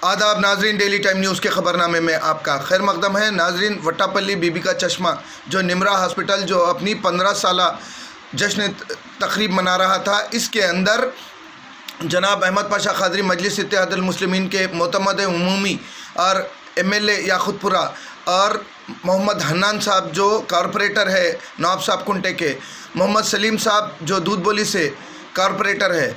आदाब नाजरीन, daily time news के ख़बरनामे में आपका खैर मकदम है। नाजरीन, वट्टापल्ली बीबी का चश्मा जो निमरा हॉस्पिटल जो अपनी 15 साला जश्न तकरीब मना रहा था, इसके अंदर जनाब अहमद पाशा कादरी मजलिस इत्तेहादुल मुस्लिमीन के मोतमद उमूमी और MLA याकुतपुरा और मोहम्मद हन्नान साहब जो कॉरपोरेटर है नवाब साहब कुंटे के, मोहम्मद सलीम साहब जो दूध बोली से कॉरपोरेटर है,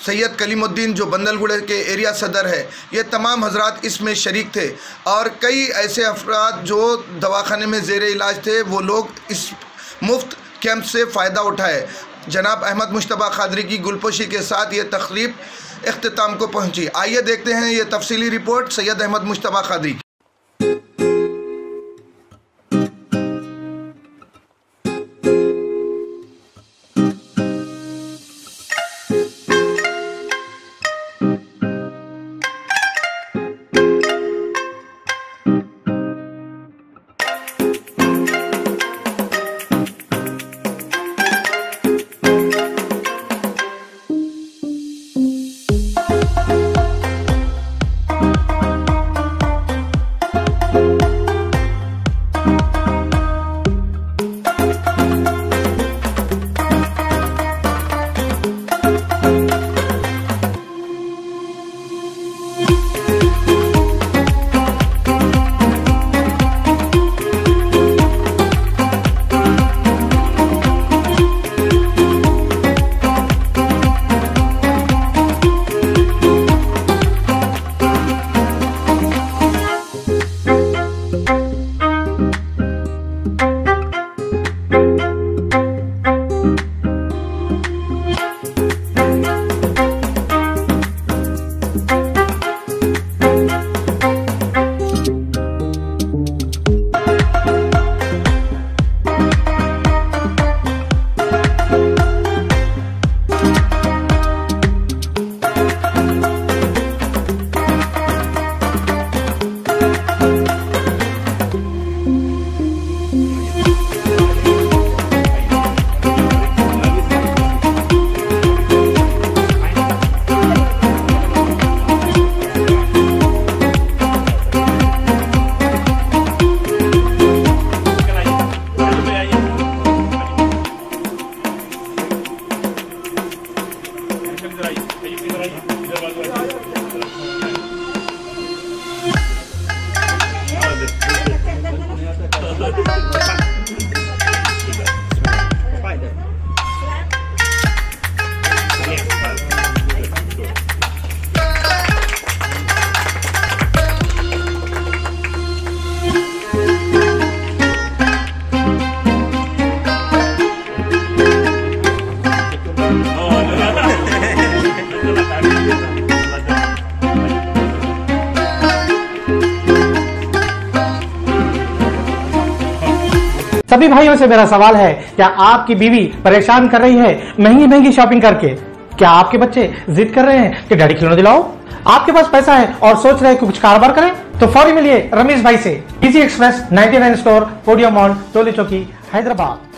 सैयद कलीमुद्दीन जो बंदलगुड़े के एरिया सदर है, ये तमाम हजरात इसमें शरीक थे और कई ऐसे अफराद जो दवाखाने में ज़ेर इलाज थे, वो लोग इस मुफ्त कैंप से फ़ायदा उठाए। जनाब अहमद मुश्तबा कादरी की गुलपोशी के साथ ये तकरीब इख्तिताम को पहुंची। आइए देखते हैं ये तफसीली रिपोर्ट सैयद अहमद मुश्तबा कादरी की। सभी भाइयों से मेरा सवाल है, क्या आपकी बीवी परेशान कर रही है महंगी महंगी शॉपिंग करके? क्या आपके बच्चे जिद कर रहे हैं कि डैडी खिलौने दिलाओ? आपके पास पैसा है और सोच रहे हैं कि कुछ कारोबार करें? तो फौरी मिलिए रमेश भाई से। Easy express 99 store, podium mall, Toli Chowki, Hyderabad.